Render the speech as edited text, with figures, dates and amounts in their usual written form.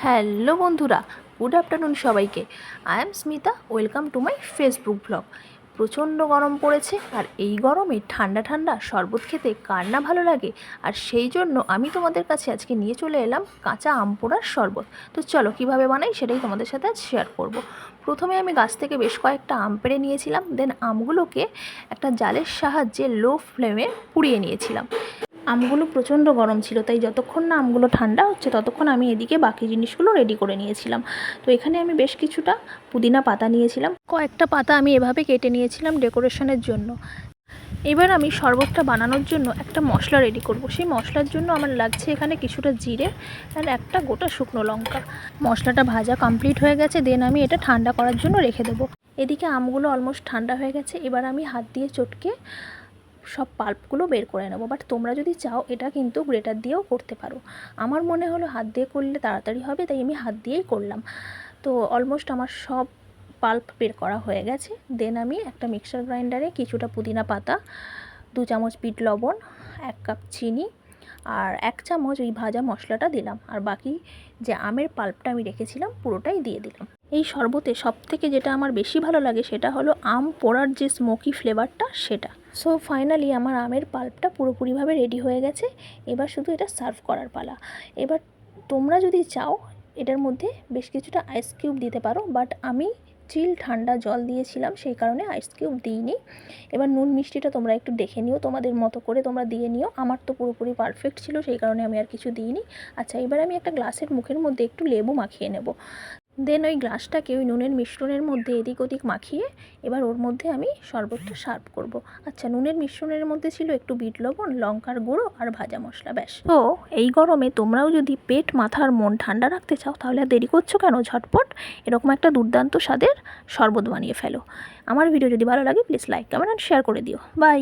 Hello বন্ধুরা, good afternoon সবাইকে। I am Smita, welcome to my Facebook blog. প্রচণ্ড গরম পড়েছে, আর এই গরমে ঠান্ডা ঠান্ডা শরবত খেতে কার না ভালো লাগে। আর সেই জন্য আমি তোমাদের কাছে আজকে নিয়ে চলে এলাম কাঁচা আম পোড়ার শরবত। তো চলো কীভাবে বানাই সেটাই তোমাদের সাথে আজ শেয়ার করব। প্রথমে আমি গাছ থেকে বেশ কয়েকটা আম পেড়ে নিয়েছিলাম, দেন আমগুলোকে একটা জালের সাহায্যে লো ফ্লেমে পুড়িয়ে নিয়েছিলাম। আমগুলো প্রচণ্ড গরম ছিল, তাই যতক্ষণ না আমগুলো ঠান্ডা হচ্ছে ততক্ষণ আমি এদিকে বাকি জিনিসগুলো রেডি করে নিয়েছিলাম। তো এখানে আমি বেশ কিছুটা পুদিনা পাতা নিয়েছিলাম, কয়েকটা পাতা আমি এভাবে কেটে নিয়েছিলাম ডেকোরেশনের জন্য। এবার আমি শরবতটা বানানোর জন্য একটা মশলা রেডি করব। সেই মশলার জন্য আমার লাগছে এখানে কিছুটা জিরে আর একটা গোটা শুকনো লঙ্কা। মশলাটা ভাজা কমপ্লিট হয়ে গেছে, দেন আমি এটা ঠান্ডা করার জন্য রেখে দেবো। এদিকে আমগুলো অলমোস্ট ঠান্ডা হয়ে গেছে, এবার আমি হাত দিয়ে চটকে সব পাল্পগুলো বের করে নেব। বাট তোমরা যদি চাও এটা কিন্তু গ্রেটার দিয়েও করতে পারো। আমার মনে হলো হাত দিয়ে করলে তাড়াতাড়ি হবে, তাই আমি হাত দিয়েই করলাম। তো অলমোস্ট আমার সব পাল্প বের করা হয়ে গেছে। দেন আমি একটা মিক্সার গ্রাইন্ডারে কিছুটা পুদিনা পাতা, 2 চামচ বিট লবণ, 1 কাপ চিনি আর 1 চামচ ওই ভাজা মশলাটা দিলাম, আর বাকি যে আমের পাল্পটা আমি রেখেছিলাম পুরোটাই দিয়ে দিলাম। এই শরবতে সবথেকে যেটা আমার বেশি ভালো লাগে সেটা হলো আম পোড়ার যে স্মোকি ফ্লেভারটা সেটা। সো ফাইনালি আমার আমের পাল্পটা পুরোপুরিভাবে রেডি হয়ে গেছে। এবার শুধু এটা সার্ভ করার পালা। এবার তোমরা যদি চাও এটার মধ্যে বেশ কিছুটা আইস কিউব দিতে পারো, বাট আমি চিল ঠান্ডা জল দিয়েছিলাম সেই কারণে আইস কিউব দিইনি। এবার নুন মিষ্টিটা তোমরা একটু দেখে নিও, তোমাদের মতো করে তোমরা দিয়ে নিও। আমার তো পুরোপুরি পারফেক্ট ছিল, সেই কারণে আমি আর কিছু দিইনি। আচ্ছা, এবার আমি একটা গ্লাসের মুখের মধ্যে একটু লেবু মাখিয়ে নেব। দেন ওই গ্লাসটাকে ওই নুনের মিশ্রণের মধ্যে এদিক ওদিক মাখিয়ে এবার ওর মধ্যে আমি শরবতটা সার্ভ করব। আচ্ছা, নুনের মিশ্রণের মধ্যে ছিল একটু বিট লবণ, লঙ্কার গুঁড়ো আর ভাজা মশলা, ব্যাস। তো এই গরমে তোমরাও যদি পেট মাথা আর মন ঠান্ডা রাখতে চাও তাহলে আর দেরি করছো কেন, ঝটপট এরকম একটা দুর্দান্ত স্বাদের শরবত বানিয়ে ফেলো। আমার ভিডিও যদি ভালো লাগে please like, comment and share করে দিও। বাই।